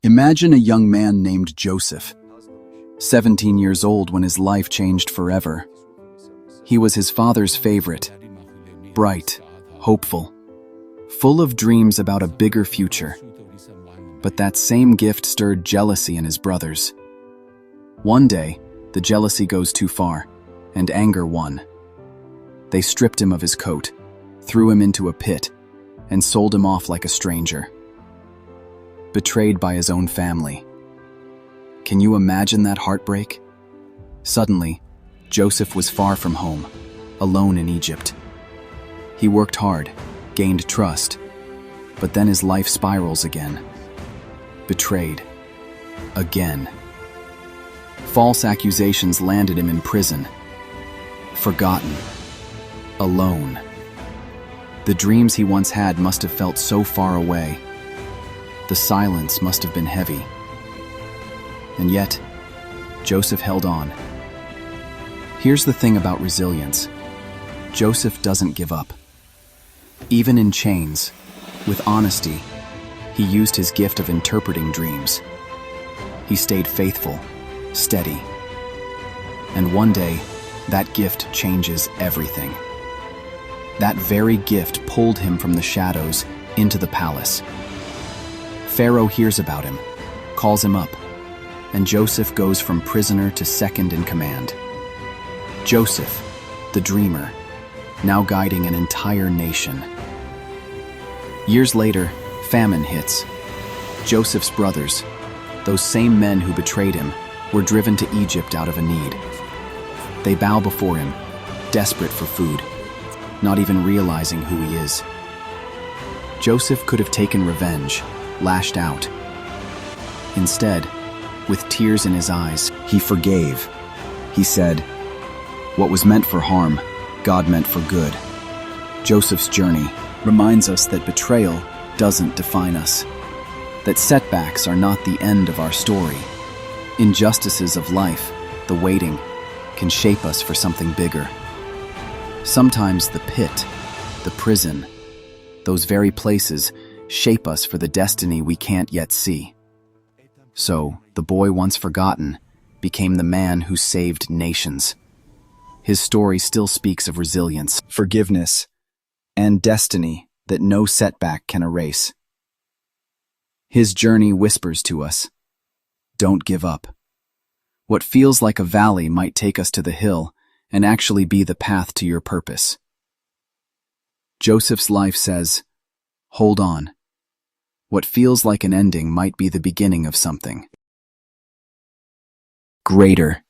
Imagine a young man named Joseph, 17 years old when his life changed forever. He was his father's favorite, bright, hopeful, full of dreams about a bigger future. But that same gift stirred jealousy in his brothers. One day, the jealousy goes too far, and anger won. They stripped him of his coat, threw him into a pit, and sold him off like a stranger. Betrayed by his own family. Can you imagine that heartbreak? Suddenly, Joseph was far from home, alone in Egypt. He worked hard, gained trust, but then his life spirals again. Betrayed. Again. False accusations landed him in prison. Forgotten. Alone. The dreams he once had must have felt so far away. The silence must have been heavy. And yet, Joseph held on. Here's the thing about resilience. Joseph doesn't give up. Even in chains, with honesty, he used his gift of interpreting dreams. He stayed faithful, steady. And one day, that gift changes everything. That very gift pulled him from the shadows into the palace. Pharaoh hears about him, calls him up, and Joseph goes from prisoner to second in command. Joseph, the dreamer, now guiding an entire nation. Years later, famine hits. Joseph's brothers, those same men who betrayed him, were driven to Egypt out of a need. They bow before him, desperate for food, not even realizing who he is. Joseph could have taken revenge, lashed out. Instead, with tears in his eyes, he forgave. He said, "What was meant for harm, God meant for good." Joseph's journey reminds us that betrayal doesn't define us, that setbacks are not the end of our story. Injustices of life, the waiting, can shape us for something bigger. Sometimes the pit, the prison, those very places shape us for the destiny we can't yet see. So, the boy once forgotten became the man who saved nations. His story still speaks of resilience, forgiveness, and destiny that no setback can erase. His journey whispers to us, don't give up. What feels like a valley might take us to the hill and actually be the path to your purpose. Joseph's life says, hold on. What feels like an ending might be the beginning of something greater.